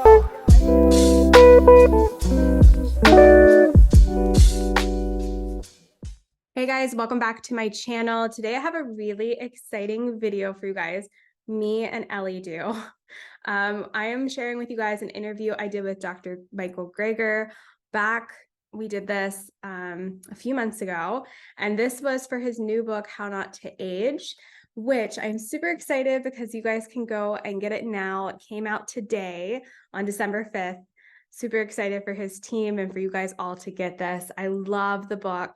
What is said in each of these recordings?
Hey guys, welcome back to my channel. Today I have a really exciting video for you guys. Me and Ellie do. I am sharing with you guys an interview I did with Dr. Michael Greger we did this a few months ago, and this was for his new book, How Not to Age, which I'm super excited because you guys can go and get it now. It came out today on December 5th. Super excited for his team and for you guys all to get this. I love the book.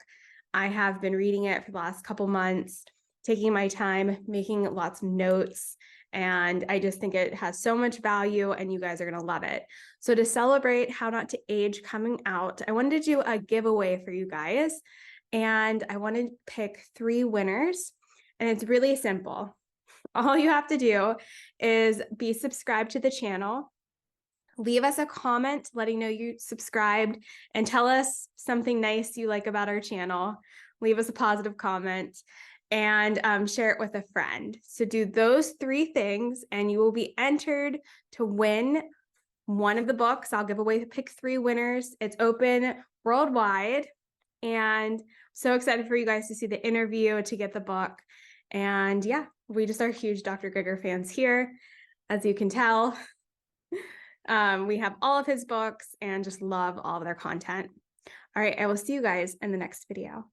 I have been reading it for the last couple months, taking my time, making lots of notes, and I just think it has so much value and you guys are gonna love it. So to celebrate How Not to Age coming out, I wanted to do a giveaway for you guys, and I wanted to pick 3 winners, and it's really simple. All you have to do is be subscribed to the channel, leave us a comment letting know you subscribed, and tell us something nice you like about our channel. Leave us a positive comment and share it with a friend. So do those 3 things and you will be entered to win one of the books. I'll give away pick 3 winners. It's open worldwide, and so excited for you guys to see the interview, to get the book. And yeah, we just are huge Dr. Greger fans here, as you can tell. We have all of his books and just love all of their content. All right, I will see you guys in the next video.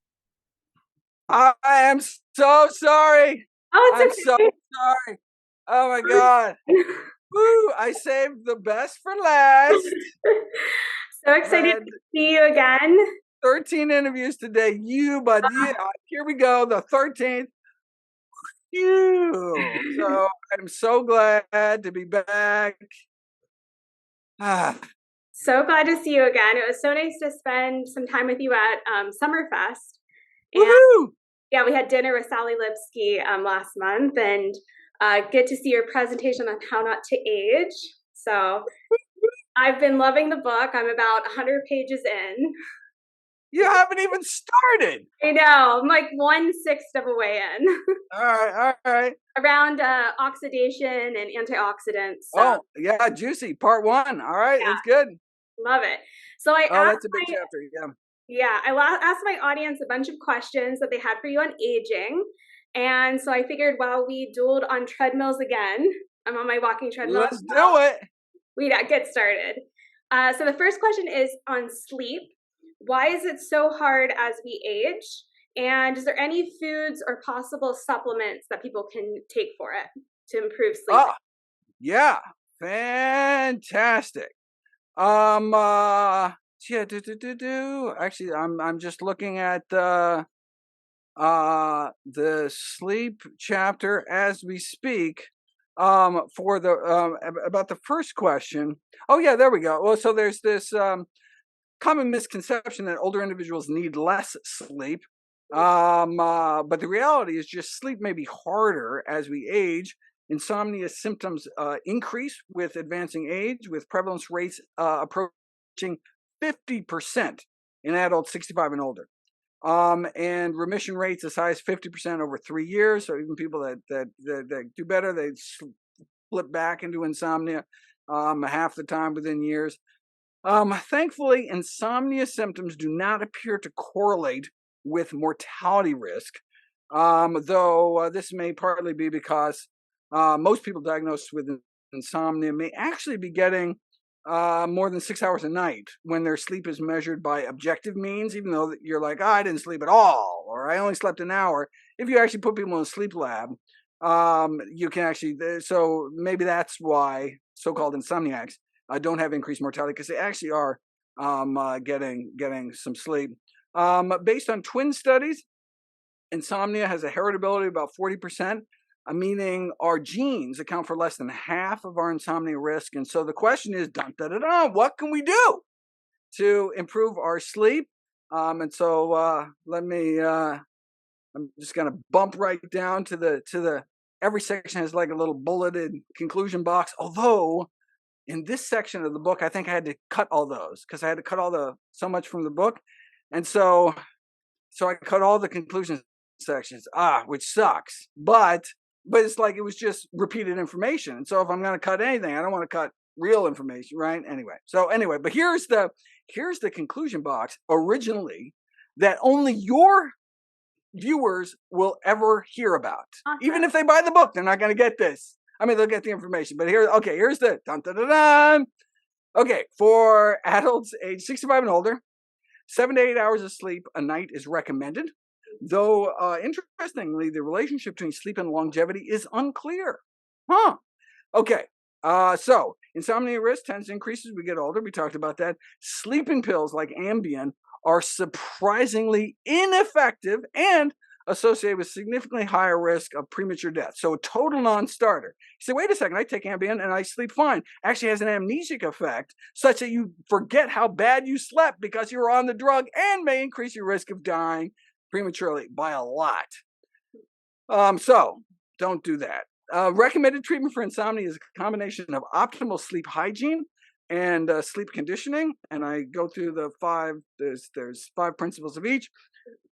I am so sorry. Oh, I'm it's so okay. sorry. Oh my God. Woo, I saved the best for last. So excited to see you again. 13 interviews today. But yeah, here we go, the 13th. So I'm so glad to be back. So glad to see you again. It was so nice to spend some time with you at Summerfest. And yeah, we had dinner with Sally Lipsky last month, and get to see your presentation on How Not to Age. So I've been loving the book. I'm about 100 pages in. You haven't even started. I know. I'm like 1/6 of a way in. All right. Around oxidation and antioxidants. So. Oh, yeah, juicy. Part 1. All right, yeah. That's good. Love it. So that's a big chapter. Yeah. Yeah, I asked my audience a bunch of questions that they had for you on aging. And so I figured while we dueled on treadmills again, I'm on my walking treadmill. Let's do it. We get started. So the first question is on sleep. Why is it so hard as we age? And is there any foods or possible supplements that people can take for it to improve sleep? Yeah, fantastic. Actually, I'm just looking at the sleep chapter as we speak. For the about the first question. Oh yeah, there we go. Well, so there's this common misconception that older individuals need less sleep. But the reality is just sleep may be harder as we age. Insomnia symptoms increase with advancing age, with prevalence rates approaching 50% in adults 65 and older. And remission rates as high as 50% over 3 years. So even people that do better, they flip back into insomnia half the time within years. Thankfully, insomnia symptoms do not appear to correlate with mortality risk, though this may partly be because most people diagnosed with insomnia may actually be getting more than 6 hours a night when their sleep is measured by objective means, even though you're like, I didn't sleep at all, or I only slept an hour. If you actually put people in a sleep lab, you can actually, so maybe that's why so-called insomniacs don't have increased mortality, because they actually are getting some sleep. Based on twin studies, insomnia has a heritability of about 40%, meaning our genes account for less than half of our insomnia risk. And so the question is, what can we do to improve our sleep? And so let me, I'm just going to bump right down to the, every section has like a little bulleted conclusion box. Although in this section of the book, I think I had to cut all those because I had to cut so much from the book. And so I cut all the conclusion sections, which sucks, but it's like it was just repeated information. And so if I'm going to cut anything, I don't want to cut real information, right? Anyway, but here's the conclusion box originally that only your viewers will ever hear about. Even Awesome. if they buy the book, they're not going to get this. I mean, they'll get the information, but here's the dun, dun, dun, dun. Okay, for adults age 65 and older, 7 to 8 hours of sleep a night is recommended. Though, interestingly, the relationship between sleep and longevity is unclear. Huh. Okay. So insomnia risk tends to increase as we get older. We talked about that. Sleeping pills like Ambien are surprisingly ineffective and associated with significantly higher risk of premature death. So a total non-starter. You say, wait a second, I take Ambien and I sleep fine. Actually has an amnesic effect such that you forget how bad you slept because you were on the drug and may increase your risk of dying prematurely by a lot. So don't do that. Recommended treatment for insomnia is a combination of optimal sleep hygiene and sleep conditioning. And I go through the five, there's 5 principles of each.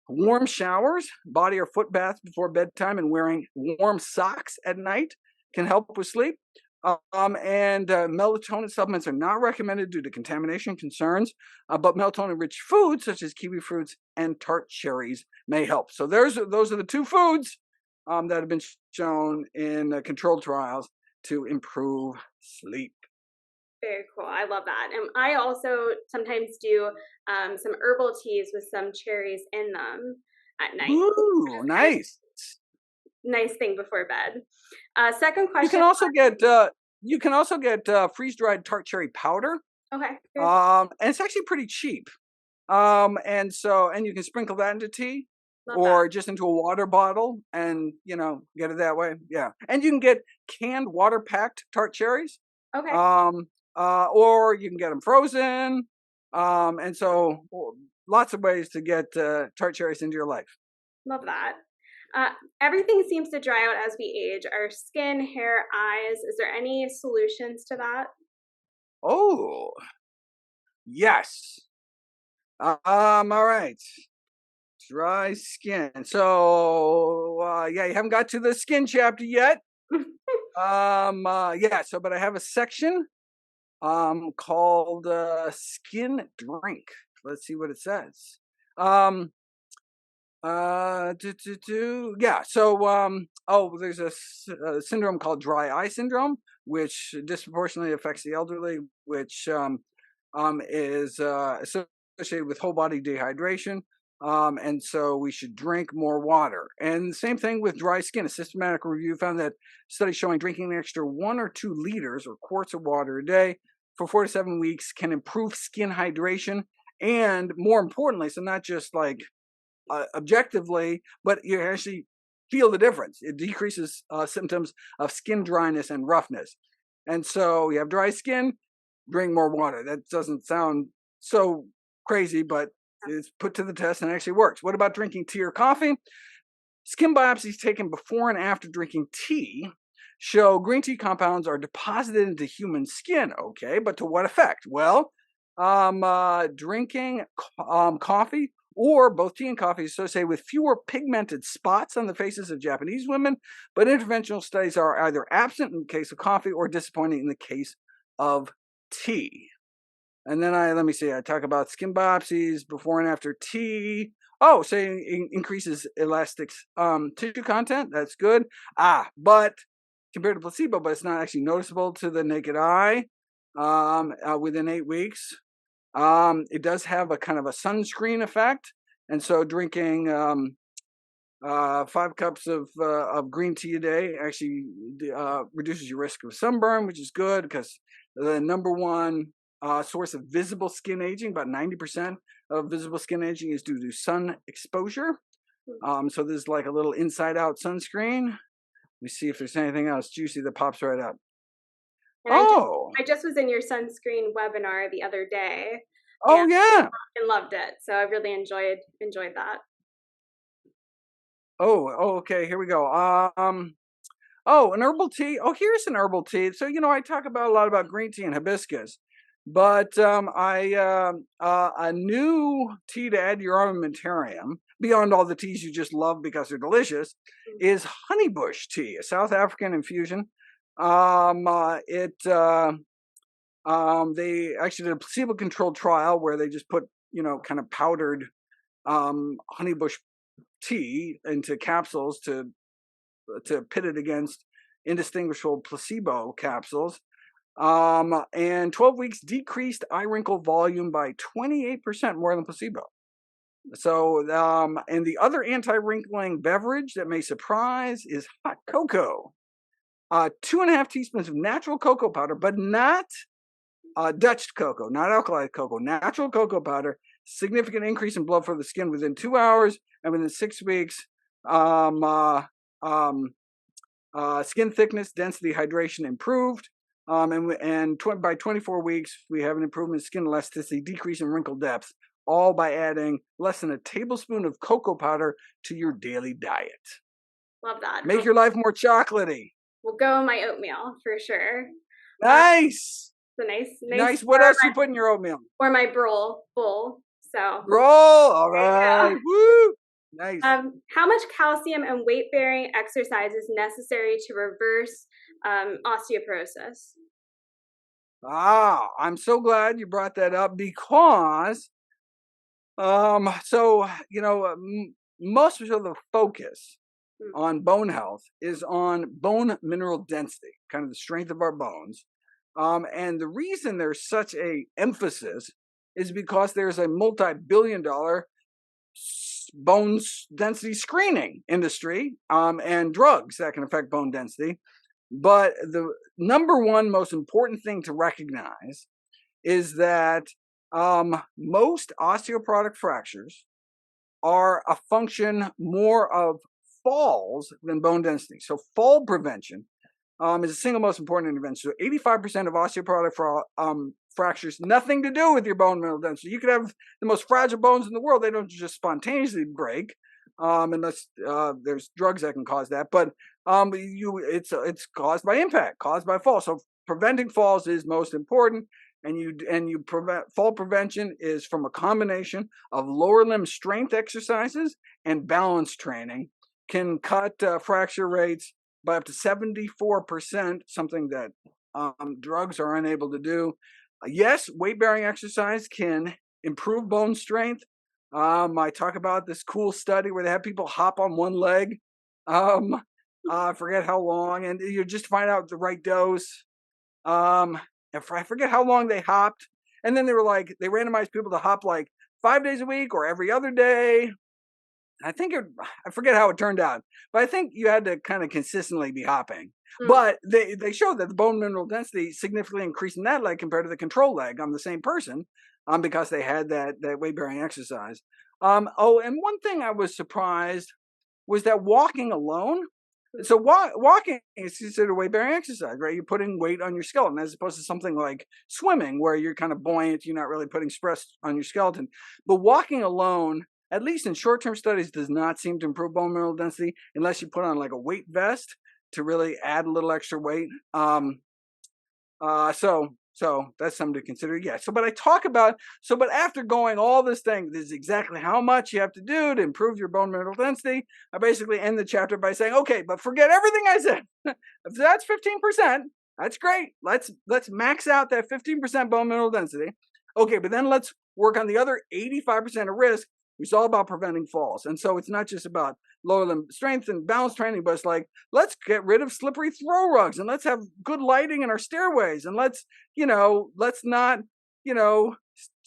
Warm showers, body or foot baths before bedtime, and wearing warm socks at night can help with sleep. And melatonin supplements are not recommended due to contamination concerns, but melatonin-rich foods such as kiwi fruits and tart cherries may help. So those are the 2 foods that have been shown in controlled trials to improve sleep. Very cool. I love that. And I also sometimes do some herbal teas with some cherries in them at night. Ooh, nice. Nice thing before bed. Second question. You can also get freeze-dried tart cherry powder. Okay. And it's actually pretty cheap. And you can sprinkle that into tea. Love or that. just into a water bottle and, get it that way. Yeah. And you can get canned water packed tart cherries. Okay. Or you can get them frozen. And so lots of ways to get tart cherries into your life. Love that. Everything seems to dry out as we age. Our skin, hair, eyes. Is there any solutions to that? Oh, yes. All right. Dry skin. So, you haven't got to the skin chapter yet. But I have a section called Skin Drink. Let's see what it says. There's a syndrome called dry eye syndrome, which disproportionately affects the elderly, which is associated with whole body dehydration. And so we should drink more water. And the same thing with dry skin. A systematic review found that studies showing drinking an extra 1 or 2 liters or quarts of water a day for 4 to 7 weeks can improve skin hydration. And more importantly, so not just like objectively, but you actually feel the difference. It decreases symptoms of skin dryness and roughness. And so you have dry skin, drink more water. That doesn't sound so crazy, but it's put to the test and actually works. What about drinking tea or coffee? Skin biopsies taken before and after drinking tea show green tea compounds are deposited into human skin. Okay, but to what effect? Well, drinking coffee or both tea and coffee is associated with fewer pigmented spots on the faces of Japanese women, but interventional studies are either absent in the case of coffee or disappointing in the case of tea. And then I talk about skin biopsies before and after tea. Oh, so it increases elastic tissue content. That's good. But compared to placebo, but it's not actually noticeable to the naked eye within 8 weeks. It does have a kind of a sunscreen effect. And so drinking 5 cups of green tea a day actually reduces your risk of sunburn, which is good because the number one source of visible skin aging, about 90% of visible skin aging is due to sun exposure. So there's like a little inside-out sunscreen. Let me see if there's anything else juicy that pops right up. And I just was in your sunscreen webinar the other day. Oh yeah, and loved it. So I really enjoyed that. Oh, okay. Here we go. An herbal tea. Oh, here's an herbal tea. So I talk about a lot about green tea and hibiscus. But a new tea to add to your armamentarium, beyond all the teas you just love because they're delicious, is honeybush tea, a South African infusion. It They actually did a placebo-controlled trial where they just put, kind of powdered honeybush tea into capsules to pit it against indistinguishable placebo capsules. And 12 weeks decreased eye wrinkle volume by 28% more than placebo. So, and the other anti-wrinkling beverage that may surprise is hot cocoa. 2.5 teaspoons of natural cocoa powder, but not Dutch cocoa, not alkali cocoa, natural cocoa powder. Significant increase in blood flow to the skin within 2 hours, and within 6 weeks, skin thickness, density, hydration improved. By 24 weeks, we have an improvement in skin elasticity, decrease in wrinkle depth, all by adding less than a tablespoon of cocoa powder to your daily diet. Love that. Make your life more chocolatey. We'll go in my oatmeal for sure. Nice. It's Nice. What else you put in your oatmeal? Or my bowl. So roll. All right. Woo. Nice. How much calcium and weight-bearing exercise is necessary to reverse osteoporosis? I'm so glad you brought that up because, most of the focus on bone health is on bone mineral density, kind of the strength of our bones. And the reason there's such a emphasis is because there's a multi-billion-dollar bone density screening industry and drugs that can affect bone density. But the number one most important thing to recognize is that most osteoporotic fractures are a function more of falls than bone density. So fall prevention is the single most important intervention. So 85% of osteoporotic fractures, nothing to do with your bone mineral density. You could have the most fragile bones in the world. They don't just spontaneously break unless there's drugs that can cause that. But it's caused by impact, caused by fall. So preventing falls is most important. And fall prevention is from a combination of lower limb strength exercises and balance training can cut fracture rates by up to 74%, something that drugs are unable to do. Yes, weight-bearing exercise can improve bone strength. I talk about this cool study where they have people hop on one leg. I forget how long, and you just find out the right dose. I forget how long they hopped, and then they randomized people to hop like 5 days a week or every other day. I forget how it turned out, but I think you had to kind of consistently be hopping. But they showed that the bone mineral density significantly increased in that leg compared to the control leg on the same person, because they had that weight-bearing exercise. And one thing I was surprised was that walking alone. So walking is considered weight-bearing exercise, right? You're putting weight on your skeleton as opposed to something like swimming, where you're kind of buoyant. You're not really putting stress on your skeleton. But walking alone, at least in short-term studies, does not seem to improve bone mineral density unless you put on like a weight vest to really add a little extra weight. So that's something to consider. Yeah. But after going all this thing, this is exactly how much you have to do to improve your bone mineral density. I basically end the chapter by saying, okay, but forget everything I said. If that's 15%, that's great. Let's max out that 15% bone mineral density. Okay, but then let's work on the other 85% of risk, which is all about preventing falls. And so it's not just about lower limb strength and balance training, but it's like, let's get rid of slippery throw rugs and let's have good lighting in our stairways. And let's not,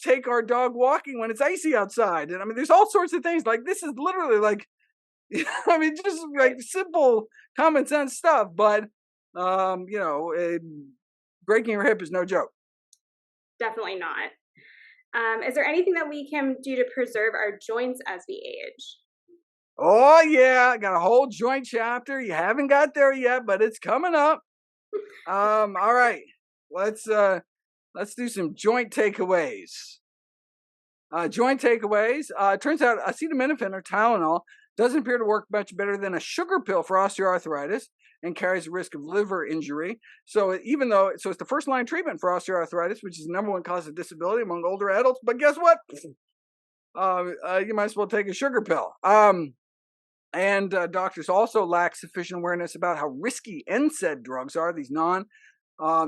take our dog walking when it's icy outside. And I mean, there's all sorts of things. Like, this is literally like, just like simple common sense stuff. But, breaking your hip is no joke. Definitely not. Is there anything that we can do to preserve our joints as we age? Oh yeah, I got a whole joint chapter. You haven't got there yet, but it's coming up. All right, let's do some joint takeaways. It turns out acetaminophen or Tylenol doesn't appear to work much better than a sugar pill for osteoarthritis and carries a risk of liver injury. So it's the first line treatment for osteoarthritis, which is the number one cause of disability among older adults. But guess what? You might as well take a sugar pill. And doctors also lack sufficient awareness about how risky NSAID drugs are, these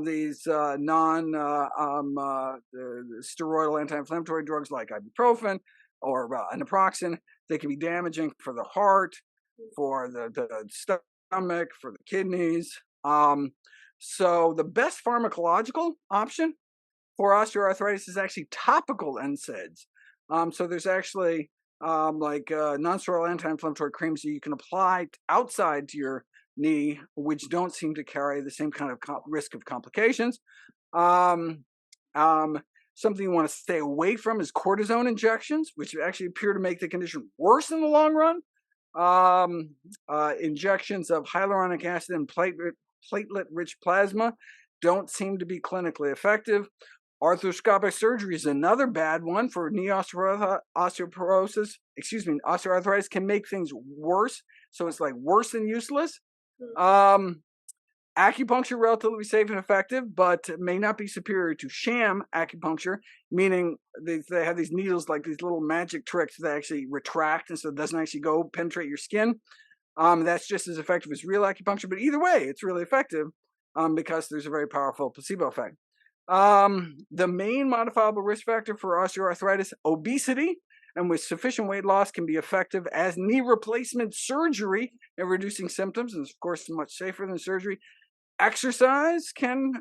these the steroidal anti-inflammatory drugs like ibuprofen or naproxen. They can be damaging for the heart, for the stomach, for the kidneys. So the best pharmacological option for osteoarthritis is actually topical NSAIDs. So there's actually non-steroidal anti-inflammatory creams that you can apply outside to your knee, which don't seem to carry the same kind of risk of complications. Um, Something you want to stay away from is cortisone injections, which actually appear to make the condition worse in the long run. Injections of hyaluronic acid and platelet-rich plasma don't seem to be clinically effective. Arthroscopic surgery is another bad one for knee osteoporosis. Osteoarthritis can make things worse. So it's like worse than useless. Acupuncture, relatively safe and effective, but may not be superior to sham acupuncture, meaning they have these needles like these little magic tricks that actually retract, and so it doesn't actually go penetrate your skin. That's just as effective as real acupuncture, but either way, it's really effective because there's a very powerful placebo effect. The main modifiable risk factor for osteoarthritis, obesity, and with sufficient weight loss can be effective as knee replacement surgery in reducing symptoms, and of course much safer than surgery. Exercise can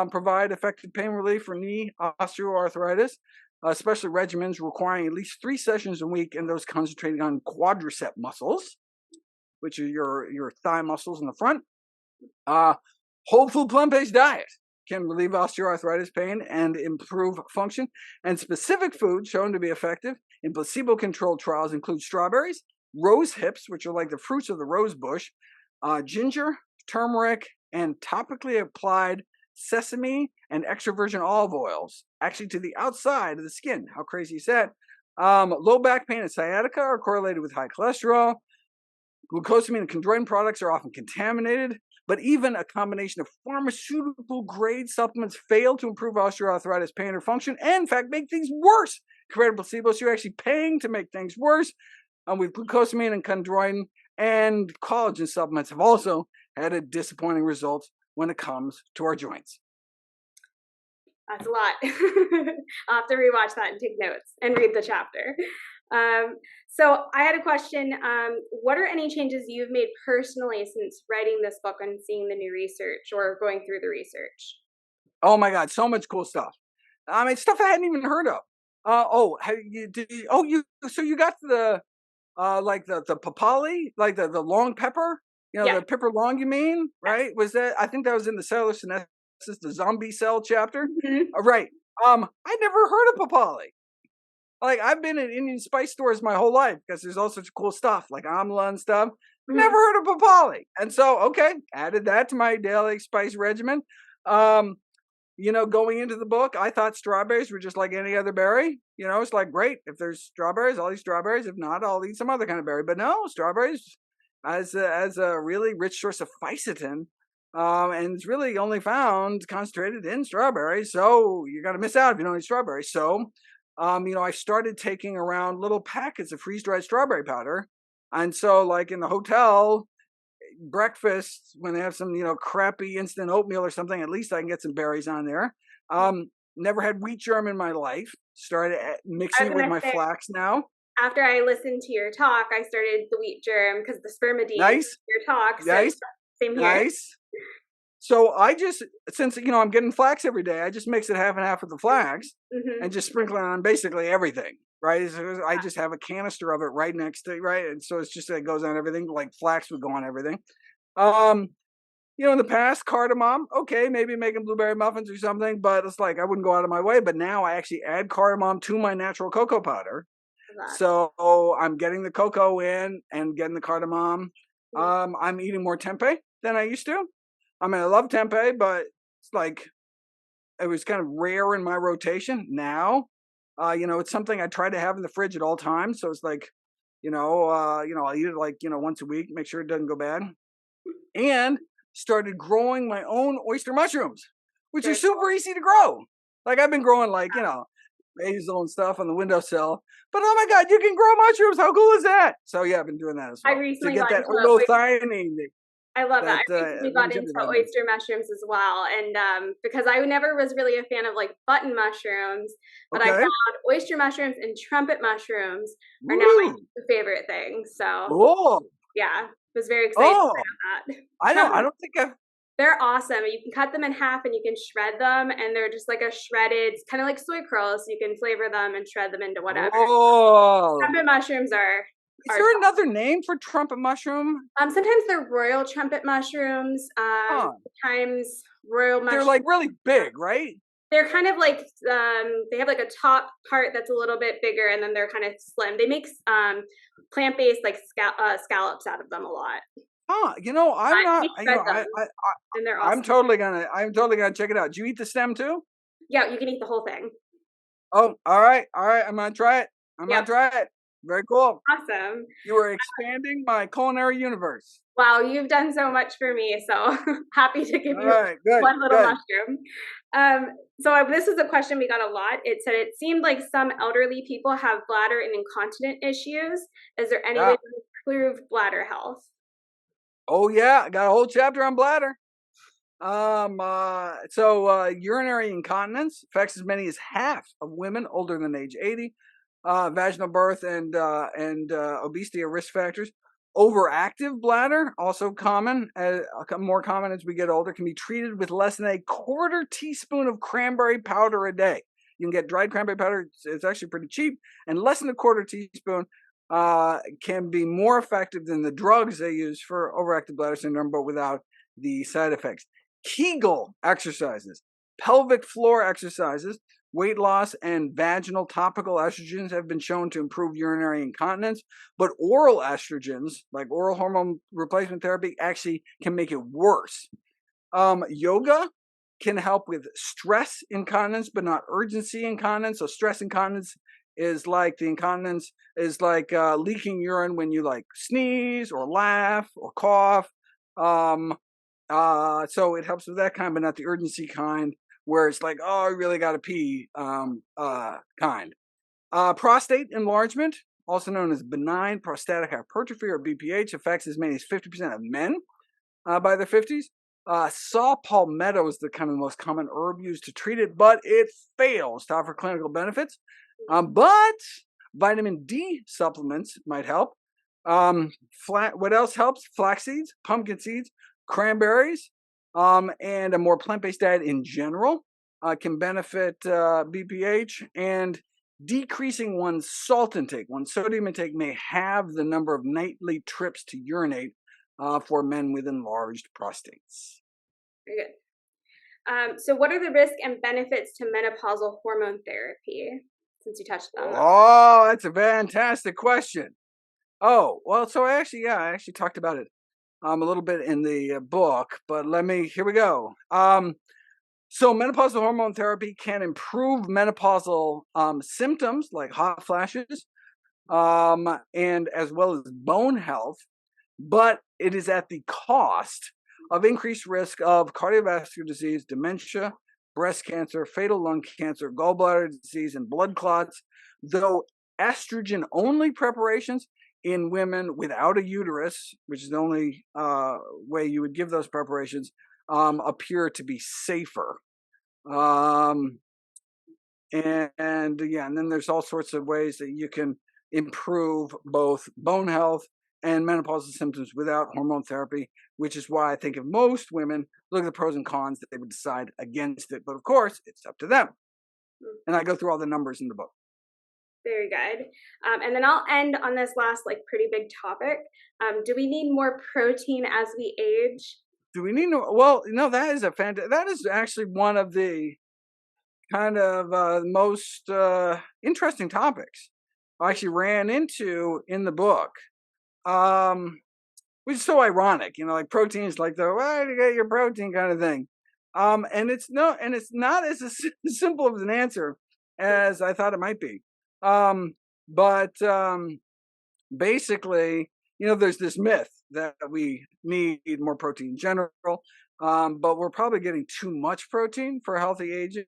provide effective pain relief for knee osteoarthritis, especially regimens requiring at least 3 sessions a week, and those concentrating on quadricep muscles, which are your thigh muscles in the front. Whole food plant-based diet can relieve osteoarthritis pain and improve function. And specific foods shown to be effective in placebo-controlled trials include strawberries, rose hips, which are like the fruits of the rose bush, ginger, turmeric, and topically applied sesame and extra virgin olive oils, actually to the outside of the skin. How crazy is that? Low back pain and sciatica are correlated with high cholesterol. Glucosamine and chondroitin products are often contaminated, but even a combination of pharmaceutical-grade supplements fail to improve osteoarthritis pain or function, and in fact make things worse compared to placebo. So you're actually paying to make things worse. With glucosamine and chondroitin and collagen supplements have also had a disappointing results when it comes to our joints. That's a lot. I'll have to rewatch that and take notes and read the chapter. So I had a question. What are any changes you've made personally since writing this book and seeing the new research or going through the research? Oh my God, so much cool stuff. I mean, stuff I hadn't even heard of. So you got the papali, like the long pepper, the pepper long, you mean, right? Was that, I think that was in the cellular senescence, the zombie cell chapter. Right. I never heard of papali. Like, I've been in Indian spice stores my whole life because there's all sorts of cool stuff like amla and stuff. Never heard of papali. And so, okay, added that to my daily spice regimen. Going into the book, I thought strawberries were just like any other berry. It's like, great, if there's strawberries, I'll eat strawberries. If not, I'll eat some other kind of berry. But no, strawberries as a really rich source of fisetin. And it's really only found concentrated in strawberries. So you're going to miss out if you don't eat strawberries. So, I started taking around little packets of freeze-dried strawberry powder. And so, like in the hotel breakfast, when they have some, crappy instant oatmeal or something, at least I can get some berries on there. Never had wheat germ in my life. Started mixing it with my flax now. After I listened to your talk, I started the wheat germ because the spermidine. Nice. Your talk. So nice. Same here. Nice. So I just, since, I'm getting flax every day, I just mix it half and half with the flax and just sprinkle it on basically everything, right? So I just have a canister of it right next to, right? And so it's just, it goes on everything, like flax would go on everything. In the past, cardamom, okay, maybe making blueberry muffins or something, but it's like, I wouldn't go out of my way. But now I actually add cardamom to my natural cocoa powder. So I'm getting the cocoa in and getting the cardamom. I'm eating more tempeh than I used to. I mean, I love tempeh, but it's like, it was kind of rare in my rotation. Now, it's something I try to have in the fridge at all times. So it's like, I'll eat it like, once a week, make sure it doesn't go bad. And started growing my own oyster mushrooms, which are super easy to grow. Like, I've been growing like, basil and stuff on the windowsill. But oh my God, you can grow mushrooms. How cool is that? So yeah, I've been doing that as well. I recently to get got that orthothionine. I love that. that I recently got into longevity that means. oyster mushrooms as well, and because I never was really a fan of like button mushrooms, but I Okay. found oyster mushrooms and trumpet mushrooms are now my Woo! favorite things. So Oh, yeah, was very excited to oh, try that. I Trumpet, don't think I've. they're awesome. You can cut them in half and you can shred them, and they're just like a shredded, it's kind of like soy curls. You can flavor them and shred them into whatever. Oh, Trumpet mushrooms is are there another name for trumpet mushroom? sometimes they're royal trumpet mushrooms, Huh. sometimes royal They're mushroom. like really big, right? They're kind of like they have like a top part that's a little bit bigger, and then they're kind of slim. They make plant-based like scallops out of them a lot. Huh. I'm not. We shred them, I and they're I'm awesome. totally gonna check it out. Do you eat the stem too? Yeah, you can eat the whole thing. Oh, all right, all right. I'm gonna try it. I'm gonna Yep, try it. Very cool. awesome. You are expanding my culinary universe. Wow, you've done so much for me. So happy to give All you right, good, one little good. mushroom. This is a question we got a lot. It said it seemed like some elderly people have bladder and incontinent issues. Is there any way Yeah. to improve bladder health? Oh yeah, I got a whole chapter on bladder. Urinary incontinence affects as many as half of women older than age 80. Vaginal birth and obesity are risk factors. Overactive bladder, also common, more common as we get older, can be treated with less than a quarter teaspoon of cranberry powder a day. You can get dried cranberry powder; it's actually pretty cheap, and less than a quarter teaspoon can be more effective than the drugs they use for overactive bladder syndrome, but without the side effects. Kegel exercises, pelvic floor exercises, weight loss, and vaginal topical estrogens have been shown to improve urinary incontinence, but oral estrogens, like oral hormone replacement therapy, actually can make it worse. Yoga can help with stress incontinence, but not urgency incontinence. So stress incontinence is like leaking urine when you like sneeze or laugh or cough. Um, so it helps with that kind, but not the urgency kind where it's like, oh, I really got to pee kind. Prostate enlargement, also known as benign prostatic hypertrophy or BPH, affects as many as 50% of men by their 50s. Saw palmetto is the kind of the most common herb used to treat it, but it fails to offer clinical benefits. But vitamin D supplements might help. What else helps? Flax seeds, pumpkin seeds, cranberries, and a more plant-based diet in general can benefit BPH, and decreasing one's salt intake, one's sodium intake may have the number of nightly trips to urinate for men with enlarged prostates. Very good. So what are the risks and benefits to menopausal hormone therapy? Since you touched on that. Oh, that's a fantastic question. Oh, well, so I actually talked about it a little bit in the book, but here we go. So menopausal hormone therapy can improve menopausal symptoms like hot flashes, and as well as bone health, but it is at the cost of increased risk of cardiovascular disease, dementia, breast cancer, fatal lung cancer, gallbladder disease, and blood clots, though estrogen-only preparations in women without a uterus, which is the only way you would give those preparations, appear to be safer. And then there's all sorts of ways that you can improve both bone health and menopausal symptoms without hormone therapy, which is why I think if most women look at the pros and cons, that they would decide against it. But of course, it's up to them. And I go through all the numbers in the book. Very good. And then I'll end on this last pretty big topic. Do we need more protein as we age? Do we need no? Well, that is that is actually one of the kind of most interesting topics I actually ran into in the book. Which is so ironic, like protein is like the where do you get your protein kind of thing. And it's not as simple of an answer as I thought it might be. But basically, there's this myth that we need more protein in general, but we're probably getting too much protein for healthy aging.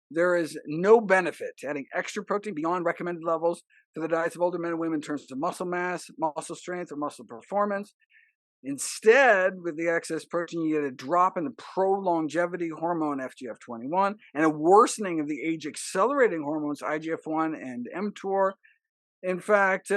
There is no benefit to adding extra protein beyond recommended levels for the diets of older men and women in terms of muscle mass, muscle strength, or muscle performance. Instead, with the excess protein, you get a drop in the pro-longevity hormone FGF21 and a worsening of the age-accelerating hormones IGF-1 and mTOR. In fact,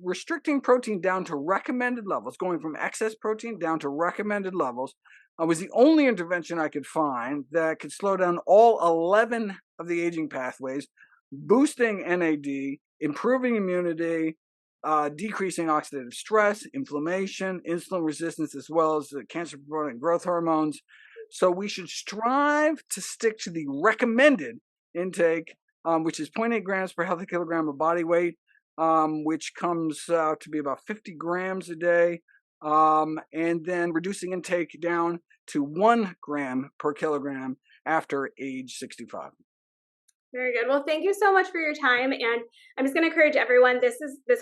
restricting protein down to recommended levels, going from excess protein down to recommended levels, was the only intervention I could find that could slow down all 11 of the aging pathways, boosting NAD, improving immunity, decreasing oxidative stress, inflammation, insulin resistance, as well as the cancer-promoting growth hormones. So we should strive to stick to the recommended intake, which is 0.8 grams per healthy kilogram of body weight, which comes out to be about 50 grams a day, and then reducing intake down to 1 gram per kilogram after age 65. Very good. Well, thank you so much for your time. And I'm just going to encourage everyone. This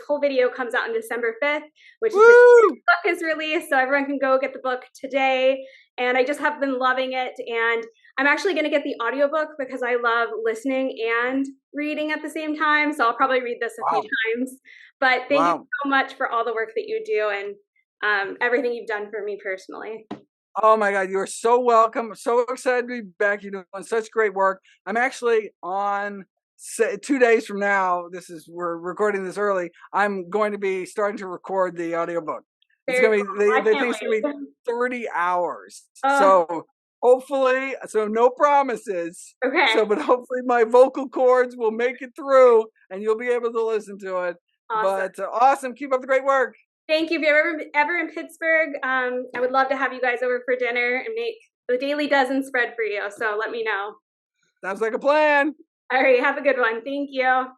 whole video comes out on December 5th, which is the book is released. So everyone can go get the book today. And I just have been loving it. And I'm actually going to get the audiobook because I love listening and reading at the same time. So I'll probably read this a few times. But thank you so much for all the work that you do and everything you've done for me personally. Oh my God, you're so welcome. So excited to be back. You're doing such great work. I'm actually on 2 days from now. We're recording this early. I'm going to be starting to record the audiobook. It's going to be, they think it's going to be 30 hours. So hopefully, no promises. Okay. But hopefully my vocal cords will make it through and you'll be able to listen to it. Awesome. But awesome. Keep up the great work. Thank you. If you're ever in Pittsburgh, I would love to have you guys over for dinner and make the Daily Dozen spread for you. So let me know. Sounds like a plan. All right. Have a good one. Thank you.